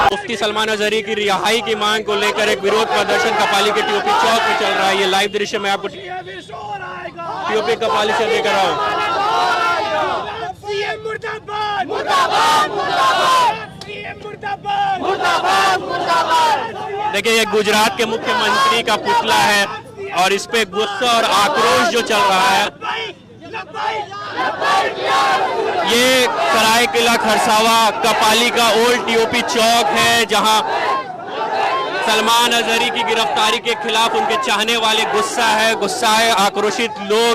मुफ्ती सलमान अजहरी की रिहाई की मांग को लेकर एक विरोध प्रदर्शन कपाली के टीओपी चौक में चल रहा है। ये लाइव दृश्य मैं आपको टीओपी कपाली से लेकर रहा हूँ। देखिए, ये गुजरात के मुख्यमंत्री का पुतला है और इस पे गुस्सा और आक्रोश जो चल रहा है। ये सरायकिला खरसावा कपाली का ओल्ड टीओपी चौक है, जहां सलमान अजहरी की गिरफ्तारी के खिलाफ उनके चाहने वाले गुस्सा है, आक्रोशित लोग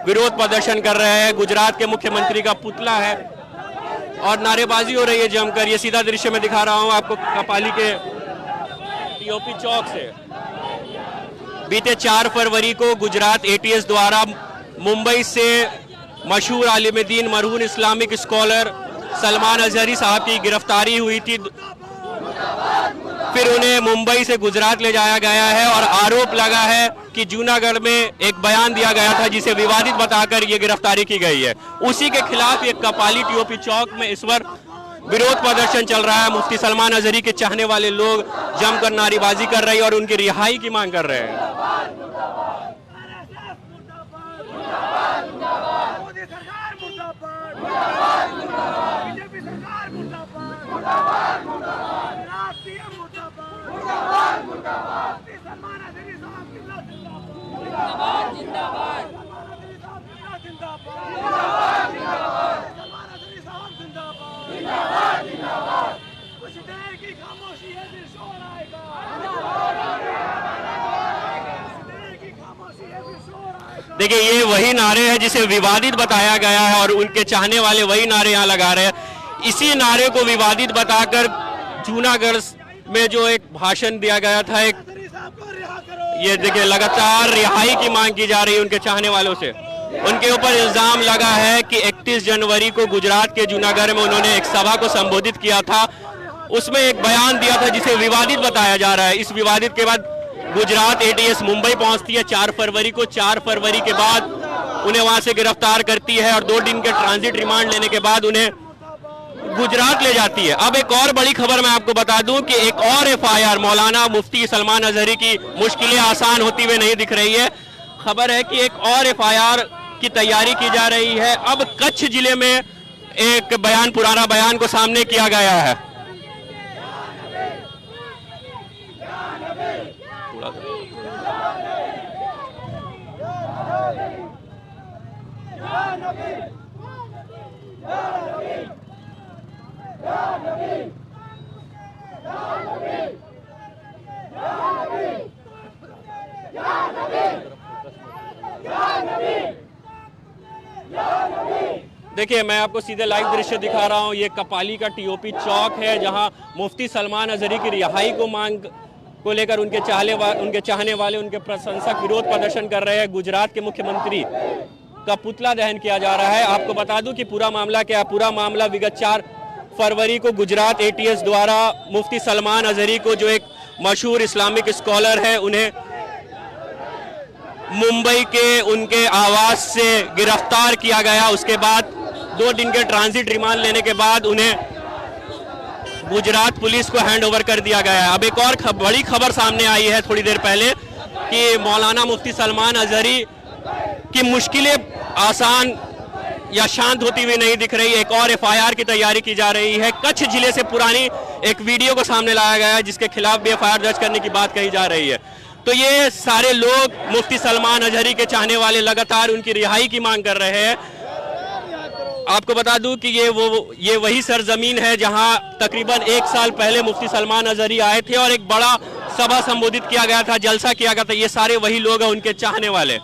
विरोध प्रदर्शन कर रहे हैं। गुजरात के मुख्यमंत्री का पुतला है और नारेबाजी हो रही है जमकर। ये सीधा दृश्य में दिखा रहा हूं आपको कपाली के टीओपी चौक से। बीते 4 फरवरी को गुजरात एटीएस द्वारा मुंबई से मशहूर आलिम-ए-दीन मरहूम इस्लामिक स्कॉलर सलमान अजहरी साहब की गिरफ्तारी हुई थी। फिर उन्हें मुंबई से गुजरात ले जाया गया है और आरोप लगा है कि जूनागढ़ में एक बयान दिया गया था जिसे विवादित बताकर ये गिरफ्तारी की गई है। उसी के खिलाफ एक कपाली टीओपी चौक में इस बार विरोध प्रदर्शन चल रहा है। मुफ्ती सलमान अजहरी के चाहने वाले लोग जमकर नारेबाजी कर रहे हैं और उनकी रिहाई की मांग कर रहे हैं। देखिए, ये वही नारे हैं जिसे विवादित बताया गया है और उनके चाहने वाले वही नारे यहाँ लगा रहे हैं। इसी नारे को विवादित बताकर जूनागढ़ में जो एक भाषण दिया गया था, ये देखिए लगातार रिहाई की मांग की जा रही है उनके चाहने वालों से। उनके ऊपर इल्जाम लगा है कि 31 जनवरी को गुजरात के जूनागढ़ में उन्होंने एक सभा को संबोधित किया था, उसमें एक बयान दिया था जिसे विवादित बताया जा रहा है। इस विवादित के बाद गुजरात एटीएस मुंबई पहुंचती है 4 फरवरी को। 4 फरवरी के बाद उन्हें वहां से गिरफ्तार करती है और 2 दिन के ट्रांजिट रिमांड लेने के बाद उन्हें गुजरात ले जाती है। अब एक और बड़ी खबर मैं आपको बता दूं कि एक और एफआईआर मौलाना मुफ्ती सलमान अजहरी की मुश्किलें आसान होती हुई नहीं दिख रही है। खबर है कि एक और एफआईआर की तैयारी की जा रही है। अब कच्छ जिले में एक बयान, पुराना बयान को सामने किया गया है। देखिए, मैं आपको सीधे लाइव दृश्य दिखा रहा हूं। ये कपाली का टीओपी चौक है जहां मुफ्ती सलमान अजहरी की रिहाई को मांग को लेकर उनके चाहने वाले, उनके प्रशंसक विरोध प्रदर्शन कर रहे हैं। गुजरात के मुख्यमंत्री का पुतला दहन किया जा रहा है। आपको बता दूं कि पूरा मामला क्या है। पूरा मामला विगत 4 फरवरी को गुजरात एटीएस द्वारा मुफ्ती सलमान अजहरी को, जो एक मशहूर इस्लामिक स्कॉलर है, उन्हें मुंबई के उनके आवास से गिरफ्तार किया गया। उसके बाद 2 दिन के ट्रांजिट रिमांड लेने के बाद उन्हें गुजरात पुलिस को हैंडओवर कर दिया गया है। अब एक और बड़ी खबर सामने आई है थोड़ी देर पहले कि मौलाना मुफ्ती सलमान अजहरी की मुश्किलें आसान या शांत होती हुई नहीं दिख रही। एक और एफआईआर की तैयारी की जा रही है। कच्छ जिले से पुरानी एक वीडियो को सामने लाया गया है जिसके खिलाफ भी एफआईआर दर्ज करने की बात कही जा रही है। तो ये सारे लोग मुफ्ती सलमान अजहरी के चाहने वाले लगातार उनकी रिहाई की मांग कर रहे हैं। आपको बता दूं कि ये वही सरजमीन है जहां तकरीबन 1 साल पहले मुफ्ती सलमान अजहरी आए थे और एक बड़ा सभा संबोधित किया गया था, जलसा किया गया था। ये सारे वही लोग हैं, उनके चाहने वाले।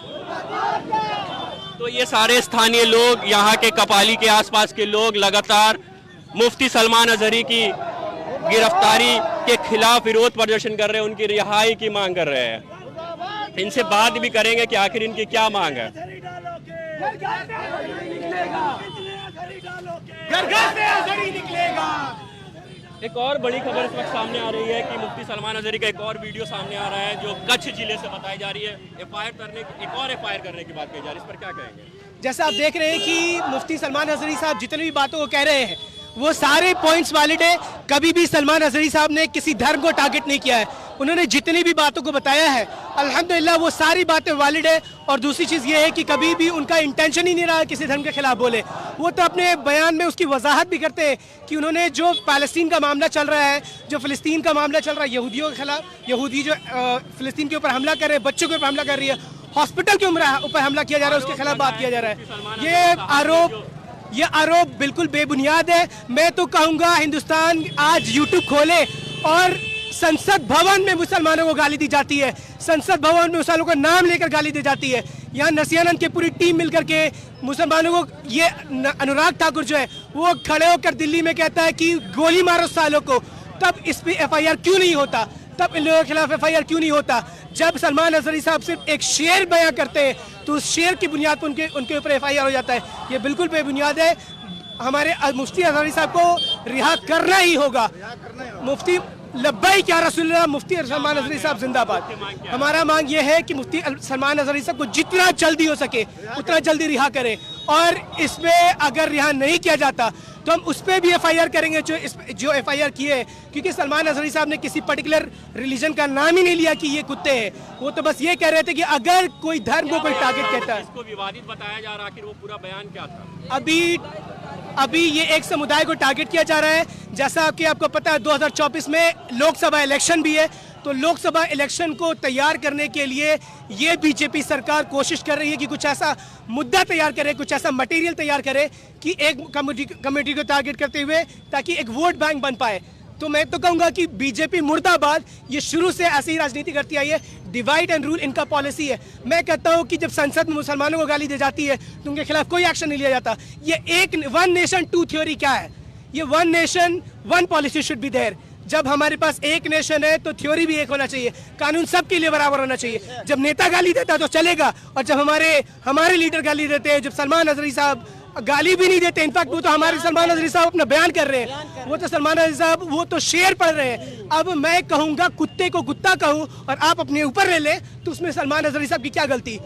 तो ये सारे स्थानीय लोग, यहाँ के कपाली के आसपास के लोग लगातार मुफ्ती सलमान अजहरी की गिरफ्तारी के खिलाफ विरोध प्रदर्शन कर रहे हैं, उनकी रिहाई की मांग कर रहे हैं। इनसे बात भी करेंगे कि आखिर इनकी क्या मांग है। घर घर से अजहरी निकलेगा। एक और बड़ी खबर इस वक्त सामने आ रही है कि मुफ्ती सलमान अजहरी का एक और वीडियो सामने आ रहा है जो कच्छ जिले से बताई जा रही है। एक और एफआईआर करने की बात कही जा रही है, इस पर क्या कहेंगे? जैसा आप देख रहे हैं कि मुफ्ती सलमान अजहरी साहब जितनी भी बातों को कह रहे हैं वो सारे पॉइंट्स वैलिड है। कभी भी सलमान अजहरी साहब ने किसी धर्म को टारगेट नहीं किया है। उन्होंने जितनी भी बातों को बताया है अल्हम्दुलिल्लाह वो सारी बातें वैलिड है। और दूसरी चीज़ ये है कि कभी भी उनका इंटेंशन ही नहीं रहा किसी धर्म के खिलाफ बोले। वो तो अपने बयान में उसकी वजाहत भी करते हैं कि उन्होंने जो पैलेस्टीन का मामला चल रहा है, जो फ़लस्तीन का मामला चल रहा है, यहूदियों के खिलाफ, यहूदी जो फ़लस्तीन के ऊपर हमला कर रहे हैं, बच्चों के ऊपर हमला कर रही है, हॉस्पिटल के ऊपर हमला किया जा रहा है, उसके खिलाफ बात किया जा रहा है। ये आरोप बिल्कुल बेबुनियाद है। मैं तो कहूँगा हिंदुस्तान आज यूट्यूब खोले और संसद भवन में मुसलमानों को गाली दी जाती है, संसद भवन में मुसलमानों का नाम लेकर गाली दी जाती है। यहाँ नरसियानंद की पूरी टीम मिलकर के मुसलमानों को, ये अनुराग ठाकुर जो है वो खड़े होकर दिल्ली में कहता है कि गोली मारो सालों को, तब इस पर एफआईआर क्यों नहीं होता? तब इन लोगों के खिलाफ एफआईआर क्यों नहीं होता? जब सलमान अजहरी साहब सिर्फ एक शेर बयां करते हैं तो उस शेर की बुनियाद पर उनके ऊपर एफआईआर हो जाता है। ये बिल्कुल बेबुनियाद है। हमारे मुफ्ती अजहरी साहब को रिहा करना ही होगा। मुफ्ती लब्बैक या रसूलल्लाह, मुफ्ती सलमान अजहरी साहब जिंदाबाद। हमारा मांग ये है कि मुफ्ती सलमान अजहरी साहब को जितना जल्दी हो सके उतना जल्दी रिहा करें, और इसमें अगर रिहा नहीं किया जाता तो हम उस पर भी एफआईआर करेंगे जो एफआईआर किए है। क्योंकि सलमान अजहरी साहब ने किसी पर्टिकुलर रिलीजन का नाम ही नहीं लिया कि ये कुत्ते हैं। वो तो बस ये कह रहे थे कि अगर कोई धर्म को कोई टारगेट कहता है। इसको विवादित बताया जा रहा है, आखिर वो पूरा बयान क्या था? अभी ये एक समुदाय को टारगेट किया जा रहा है। जैसा कि आपको पता है 2024 में लोकसभा इलेक्शन भी है, तो लोकसभा इलेक्शन को तैयार करने के लिए ये बीजेपी सरकार कोशिश कर रही है कि कुछ ऐसा मुद्दा तैयार करे, कुछ ऐसा मटेरियल तैयार करे कि एक कम्युनिटी को टारगेट करते हुए ताकि एक वोट बैंक बन पाए। तो मैं तो कहूँगा कि बीजेपी मुर्दाबाद, ये शुरू से ऐसी ही राजनीति करती आई है। डिवाइड एंड रूल इनका पॉलिसी है। मैं कहता हूँ कि जब संसद में मुसलमानों को गाली दी जाती है तो उनके खिलाफ कोई एक्शन नहीं लिया जाता। ये एक वन नेशन टू थ्योरी क्या है? ये one nation one policy should be there. जब हमारे पास एक नेशन है तो थ्योरी भी एक होना चाहिए, कानून सबके लिए बराबर होना चाहिए। जब नेता गाली देता है तो चलेगा, और जब हमारे लीडर गाली देते हैं, जब सलमान अजहरी साहब गाली भी नहीं देते, इनफैक्ट वो तो हमारे सलमान अजहरी साहब अपना बयान कर रहे हैं, वो तो सलमान अजहरी साहब वो तो शेर पढ़ रहे हैं। अब मैं कहूँगा कुत्ते को कुत्ता कहूँ और आप अपने ऊपर ले लें तो उसमें सलमान अजहरी साहब की क्या गलती?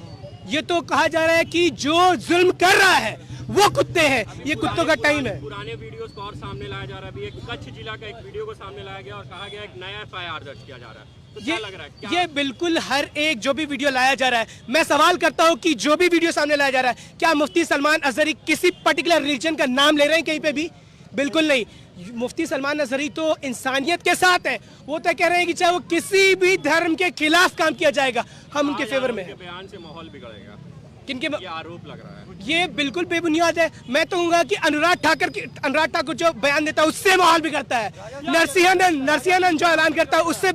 ये तो कहा जा रहा है कि जो जुल्म कर रहा है वो कुत्ते हैं। ये कुत्तों का टाइम है। पुराने वीडियोस को और सामने लाया जा रहा है। अभी एक कच्छ जिला का एक वीडियो को सामने लाया गया और कहा गया एक नया एफआईआर दर्ज किया जा रहा है। तो क्या लग रहा है? ये बिल्कुल हर एक जो भी वीडियो लाया जा रहा है, मैं सवाल करता हूं कि जो भी वीडियो सामने लाया जा रहा है क्या मुफ्ती सलमान अजहरी किसी पर्टिकुलर रिलीजन का नाम ले रहे हैं कहीं पे भी? बिल्कुल नहीं। मुफ्ती सलमान अजहरी तो इंसानियत के साथ है। वो तो कह रहे हैं कि चाहे वो किसी भी धर्म के खिलाफ काम किया जाएगा हम उनके फेवर में हैं। बयान से माहौल बिगड़ेगा, किनके ये आरोप लग रहा है? ये बिल्कुल बेबुनियाद है। मैं तो कहूँगा कि अनुराग ठाकुर जो बयान देता है उससे माहौल बिगड़ता है। नरसियानंद जो ऐलान करता है उससे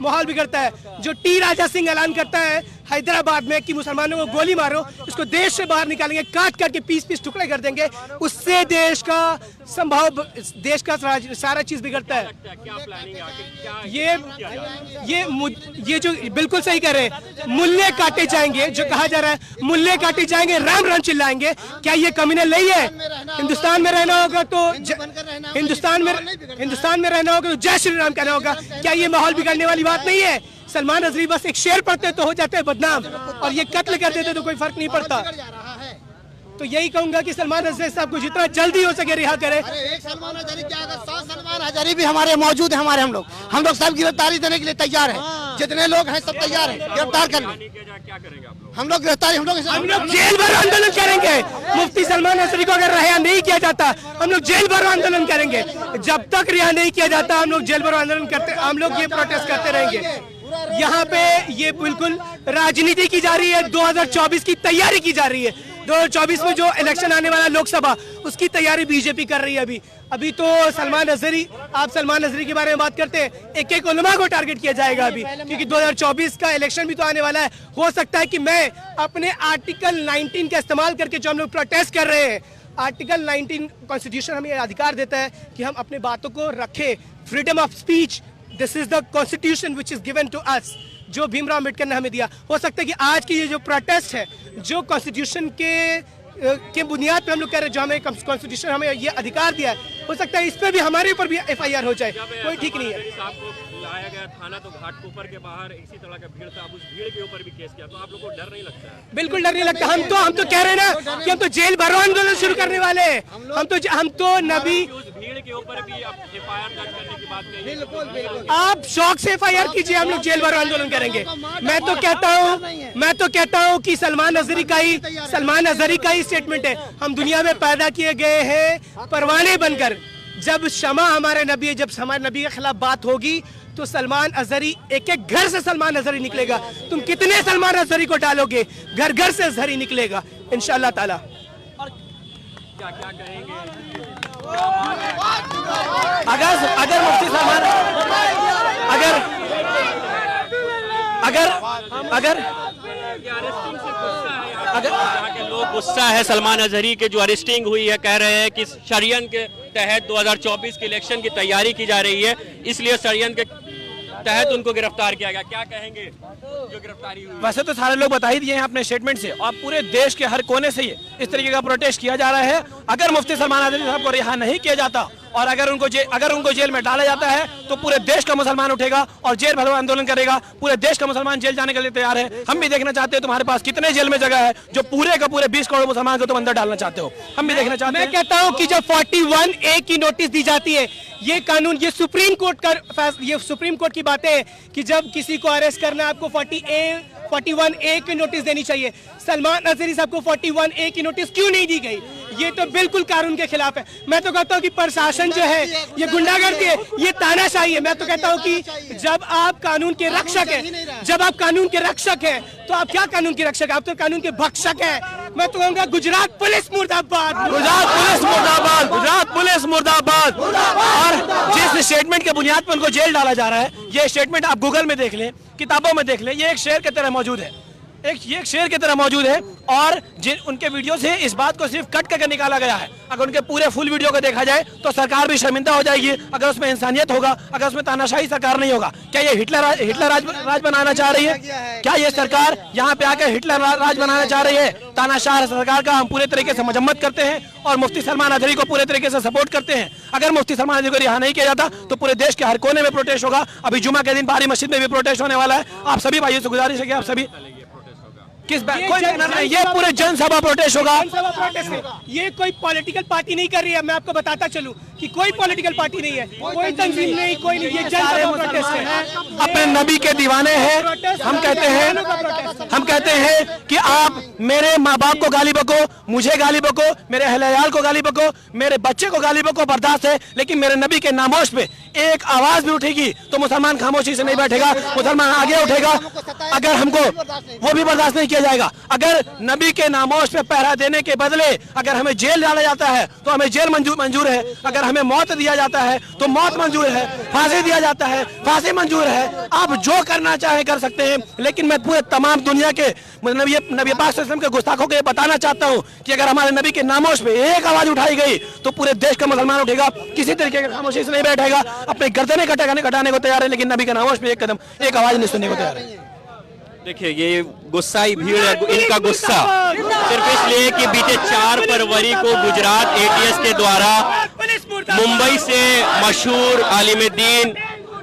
माहौल बिगड़ता है। जो टी राजा सिंह ऐलान करता है हैदराबाद में कि मुसलमानों को गोली मारो, उसको देश से बाहर निकालेंगे, काट करके पीस पीस टुकड़े कर देंगे, उससे देश का संभव, देश का सारा चीज बिगड़ता है। क्या प्लानिंग है? ये जो बिल्कुल सही कह रहे हैं, मुल्ले काटे जाएंगे, जो कहा जा रहा है मुल्ले काटे जाएंगे, राम राम चिल्लाएंगे। क्या ये कम्युनल नहीं है? हिंदुस्तान में रहना होगा तो हिंदुस्तान में रहना होगा तो जय श्री राम कहना होगा। क्या ये माहौल बिगड़ने वाली बात नहीं है? सलमान अजहरी बस एक शेर पढ़ते तो हो जाते हैं बदनाम, और ये कत्ल कर देते तो कोई फर्क नहीं पड़ता। तो यही कहूंगा कि सलमान अजहरी साहब को जितना जल्दी हो सके रिहा करे। एक सलमान अजहरी क्या, अगर 100 सलमान अजहरी भी हमारे मौजूद है, हम लोग सब गिरफ्तारी देने के लिए तैयार हैं। जितने लोग हैं सब तैयार हैं गिरफ्तार करने। क्या करेंगे आप लोग? हम लोग गिरफ्तारी, हम लोग जेल भरो आंदोलन करेंगे। मुफ्ती सलमान अजहरी को अगर रिहा नहीं किया जाता हम लोग जेल भरो आंदोलन करेंगे। जब तक रिहा नहीं किया जाता हम लोग जेल भरो आंदोलन करते, हम लोग ये प्रोटेस्ट करते रहेंगे। यहाँ पे ये बिल्कुल राजनीति की जा रही है, 2024 की तैयारी की जा रही है। 2024 में जो इलेक्शन आने वाला लोकसभा, उसकी तैयारी बीजेपी कर रही है। अभी तो सलमान अजहरी, आप सलमान अजहरी के बारे में बात करते हैं, एक उलमा को टारगेट किया जाएगा अभी, क्योंकि 2024 का इलेक्शन भी तो आने वाला है। हो सकता है कि मैं अपने आर्टिकल 19 का इस्तेमाल करके, जो हम लोग प्रोटेस्ट कर रहे हैं, आर्टिकल 19 कॉन्स्टिट्यूशन हमें अधिकार देता है कि हम अपने बातों को रखें, freedom of speech, this is the constitution which is given to us, जो भीमराव अम्बेडकर ने हमें दिया। हो सकता है कि आज की ये जो प्रोटेस्ट है, जो कॉन्स्टिट्यूशन के बुनियाद पर हम लोग कह रहे हैं, जो हमें कॉन्स्टिट्यूशन हमें ये अधिकार दिया है, हो सकता है इस पे भी हमारे ऊपर भी FIR हो जाए, कोई ठीक नहीं है। लाया गया थाना तो घाटकोपर के बाहर इसी तरह का भीड़ था, अब उस भीड़ के ऊपर भी केस किया, तो आप लोग को डर नहीं लगता है? बिल्कुल डर नहीं लगता। हम तो कह रहे हैं ना कि हम तो जेल भरो आंदोलन शुरू करने वाले हैं। हम तो नबी उस भीड़ के ऊपर भी FIR दर्ज करने की बात कही। बिल्कुल आप शौक से FIR कीजिए, हम लोग जेल भरो आंदोलन करेंगे। मैं तो कहता हूँ कि सलमान अजहरी का ही स्टेटमेंट है, हम दुनिया में पैदा किए गए हैं परवाने बनकर। जब शमा हमारे नबी है, जब हमारे नबी के खिलाफ बात होगी तो सलमान अजहरी, एक एक घर से सलमान अजहरी निकलेगा। तुम कितने सलमान अजहरी को डालोगे, घर घर से अजहरी निकलेगा इंशाअल्लाह ताला। और क्या कहेंगे? अगर मुफ्ती सलमान अगर यहाँ के लोग गुस्सा है सलमान अजहरी के जो अरेस्टिंग हुई है, कह रहे हैं कि षड्यंत्र के तहत 2024 के इलेक्शन की तैयारी की जा रही है, इसलिए षड्यंत्र के तहत उनको गिरफ्तार किया गया। क्या कहेंगे जो गिरफ्तारी हुई? वैसे तो सारे लोग बता ही दिए हैं अपने स्टेटमेंट से, और पूरे देश के हर कोने से ये इस तरीके का प्रोटेस्ट किया जा रहा है। अगर मुफ्ती सलमान अजहरी साहब को रिहा नहीं किया जाता और अगर उनको जेल में डाला जाता है तो पूरे देश का मुसलमान उठेगा और जेल भरो आंदोलन करेगा। पूरे देश का मुसलमान जेल जाने के लिए तैयार है। हम भी देखना चाहते हैं तुम्हारे पास कितने जेल में जगह है जो पूरे का पूरे 20 करोड़ मुसलमान को तुम अंदर डालना चाहते हो। हम भी देखना चाहते हैं। मैं कहता हूं कि जब 41A की नोटिस दी जाती है, ये कानून, ये सुप्रीम कोर्ट की बातें हैं कि जब किसी को अरेस्ट करना है आपको 41A की नोटिस देनी चाहिए। सलमान अजहरी साहब को 41A की नोटिस क्यों नहीं दी गई? ये तो बिल्कुल कानून के खिलाफ है। मैं तो कहता हूँ कि प्रशासन जो है ये गुंडागर्दी है, ये तानाशाही है। मैं तो कहता हूँ कि जब आप कानून के रक्षक हैं, तो आप क्या कानून के रक्षक हैं? आप तो कानून के भक्षक हैं। मैं तो कहूँगा गुजरात पुलिस मुर्दाबाद, गुजरात पुलिस मुर्दाबाद, गुजरात पुलिस मुर्दाबाद। और जिस स्टेटमेंट के बुनियाद पर उनको जेल डाला जा रहा है, ये स्टेटमेंट आप गूगल में देख लें, किताबों में देख लें, ये एक शेर की तरह मौजूद है, एक शेर की तरह मौजूद है। और जिन उनके वीडियो से इस बात को सिर्फ कट करके निकाला गया है। अगर उनके पूरे फुल वीडियो को देखा जाए तो सरकार भी शर्मिंदा हो जाएगी। अगर उसमें इंसानियत होगा, अगर उसमें तानाशाही सरकार नहीं होगा। क्या ये हिटलर राज बनाना चाह रही है? क्या ये सरकार यहाँ पे आकर हिटलर राज बनाना चाह रही है? तानाशाह सरकार का हम पूरे तरीके से मजम्मत करते हैं और मुफ्ती सलमान अजहरी को पूरे तरीके से सपोर्ट करते हैं। अगर मुफ्ती सलमान अजहरी को रिहा नहीं किया जाता तो पूरे देश के हर कोने में प्रोटेस्ट होगा। अभी जुमा के दिन बारी मस्जिद में भी प्रोटेस्ट होने वाला है। आप सभी भाइयों से गुजारिश है कि आप सभी कोई बैनर नहीं, ये पूरे जनसभा प्रोटेस्ट होगा। ये कोई पॉलिटिकल पार्टी नहीं कर रही है। मैं आपको बताता चलूं कि कोई पॉलिटिकल पार्टी नहीं है, कोई तंजीम नहीं, कोई नहीं, ये जनसभा प्रोटेस्ट है। अपने नबी के दीवाने हैं। हम कहते हैं कि आप मेरे माँ बाप को गाली बको, मुझे गाली बको, मेरे अहल-ए-याल को गाली बको, मेरे बच्चे को गाली बको, बर्दाश्त है। लेकिन मेरे नबी के नामोश पे एक आवाज भी उठेगी तो मुसलमान खामोशी से नहीं बैठेगा, मुसलमान आगे उठेगा। अगर हमको वो भी बर्दाश्त नहीं किया जाएगा। अगर नबी के नामोश पे पहरा देने के बदले अगर हमें जेल डाला जाता है तो हमें जेल मंजूर है। अगर हमें मौत दिया जाता है तो मौत मंजूर है। फांसी दिया जाता है, फांसी मंजूर है। आप जो करना चाहे कर सकते हैं। लेकिन मैं पूरे तमाम दुनिया के नबी पाक सल्लल्लाहु अलैहि वसल्लम के गुस्ताखों को ये बताना चाहता हूँ कि अगर हमारे नबी के नामोश पे एक आवाज उठाई गई तो पूरे देश का मुसलमान उठेगा, किसी तरीके की खामोशी से नहीं बैठेगा। अपने गर्दनें कटाने को तैयार है, लेकिन नबी के नामोश पे एक आवाज नहीं सुनने को तैयार है। देखिए, ये गुस्साई भीड़ है, इनका गुस्सा सिर्फ इसलिए कि बीते 4 फरवरी को गुजरात ATS के द्वारा मुंबई से मशहूर आलिम दीन,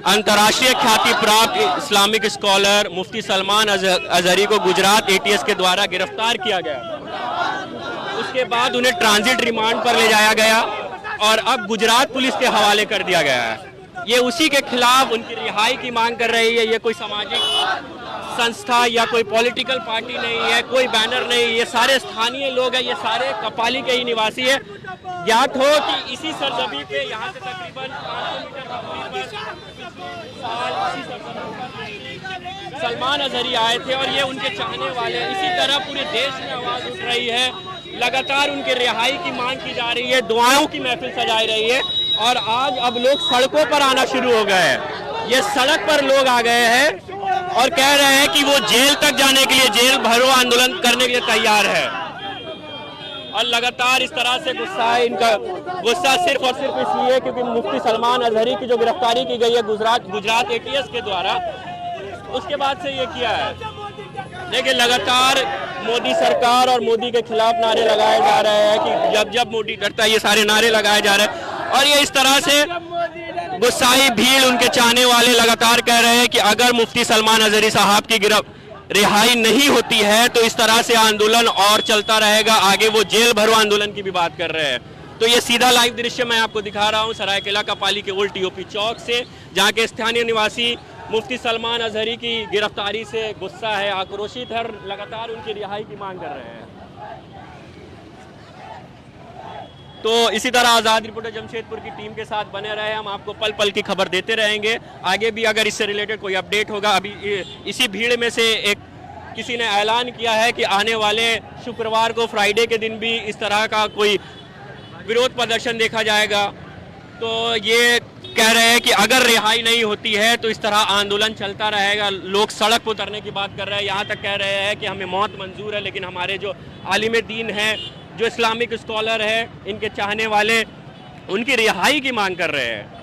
अंतर्राष्ट्रीय ख्याति प्राप्त इस्लामिक स्कॉलर मुफ्ती सलमान अजहरी को गुजरात ATS के द्वारा गिरफ्तार किया गया। उसके बाद उन्हें ट्रांजिट रिमांड पर ले जाया गया और अब गुजरात पुलिस के हवाले कर दिया गया है। ये उसी के खिलाफ उनकी रिहाई की मांग कर रही है। ये कोई सामाजिक संस्था या कोई पॉलिटिकल पार्टी नहीं है, कोई बैनर नहीं, ये सारे स्थानीय लोग हैं, ये सारे कपाली के ही निवासी है। ज्ञात हो कि इसी सरजमी पे यहाँ से तकरीबन 500 मीटर सलमान अजहरी आए थे और ये उनके चाहने वाले हैं। इसी तरह पूरे देश में आवाज उठ रही है, लगातार उनके रिहाई की मांग की जा रही है, दुआओं की महफिल सजाई रही है। और आज अब लोग सड़कों पर आना शुरू हो गए हैं। ये सड़क पर लोग आ गए हैं और कह रहे हैं कि वो जेल तक जाने के लिए, जेल भरो आंदोलन करने के लिए तैयार है। और लगातार इस तरह से गुस्सा है। इनका गुस्सा सिर्फ और सिर्फ इसलिए क्योंकि मुफ्ती सलमान अजहरी की जो गिरफ्तारी की गई है गुजरात ATS के द्वारा, उसके बाद से ये किया है। देखिए, लगातार मोदी सरकार और मोदी के खिलाफ नारे लगाए जा रहे हैं कि जब जब मोदी डरता है, ये सारे नारे लगाए जा रहे हैं। और ये इस तरह से गुस्साई भीड़, उनके चाहने वाले लगातार कह रहे हैं कि अगर मुफ्ती सलमान अजहरी साहब की रिहाई नहीं होती है तो इस तरह से आंदोलन और चलता रहेगा। आगे वो जेल भरो आंदोलन की भी बात कर रहे हैं। तो ये सीधा लाइव दृश्य मैं आपको दिखा रहा हूँ सरायकेला कपाली के ओल्ड टीओपी चौक से, जहाँ के स्थानीय निवासी मुफ्ती सलमान अजहरी की गिरफ्तारी से गुस्सा है, आक्रोशित है, लगातार उनकी रिहाई की मांग कर रहे हैं। तो इसी तरह आज़ाद रिपोर्टर जमशेदपुर की टीम के साथ बने रहे, हम आपको पल पल की खबर देते रहेंगे। आगे भी अगर इससे रिलेटेड कोई अपडेट होगा, अभी इसी भीड़ में से किसी ने ऐलान किया है कि आने वाले शुक्रवार को, फ्राइडे के दिन भी इस तरह का कोई विरोध प्रदर्शन देखा जाएगा। तो ये कह रहे हैं कि अगर रिहाई नहीं होती है तो इस तरह आंदोलन चलता रहेगा। लोग सड़क पर उतरने की बात कर रहे हैं, यहाँ तक कह रहे हैं कि हमें मौत मंजूर है, लेकिन हमारे जो आलिम दीन हैं, जो इस्लामिक स्कॉलर है, इनके चाहने वाले उनकी रिहाई की मांग कर रहे हैं।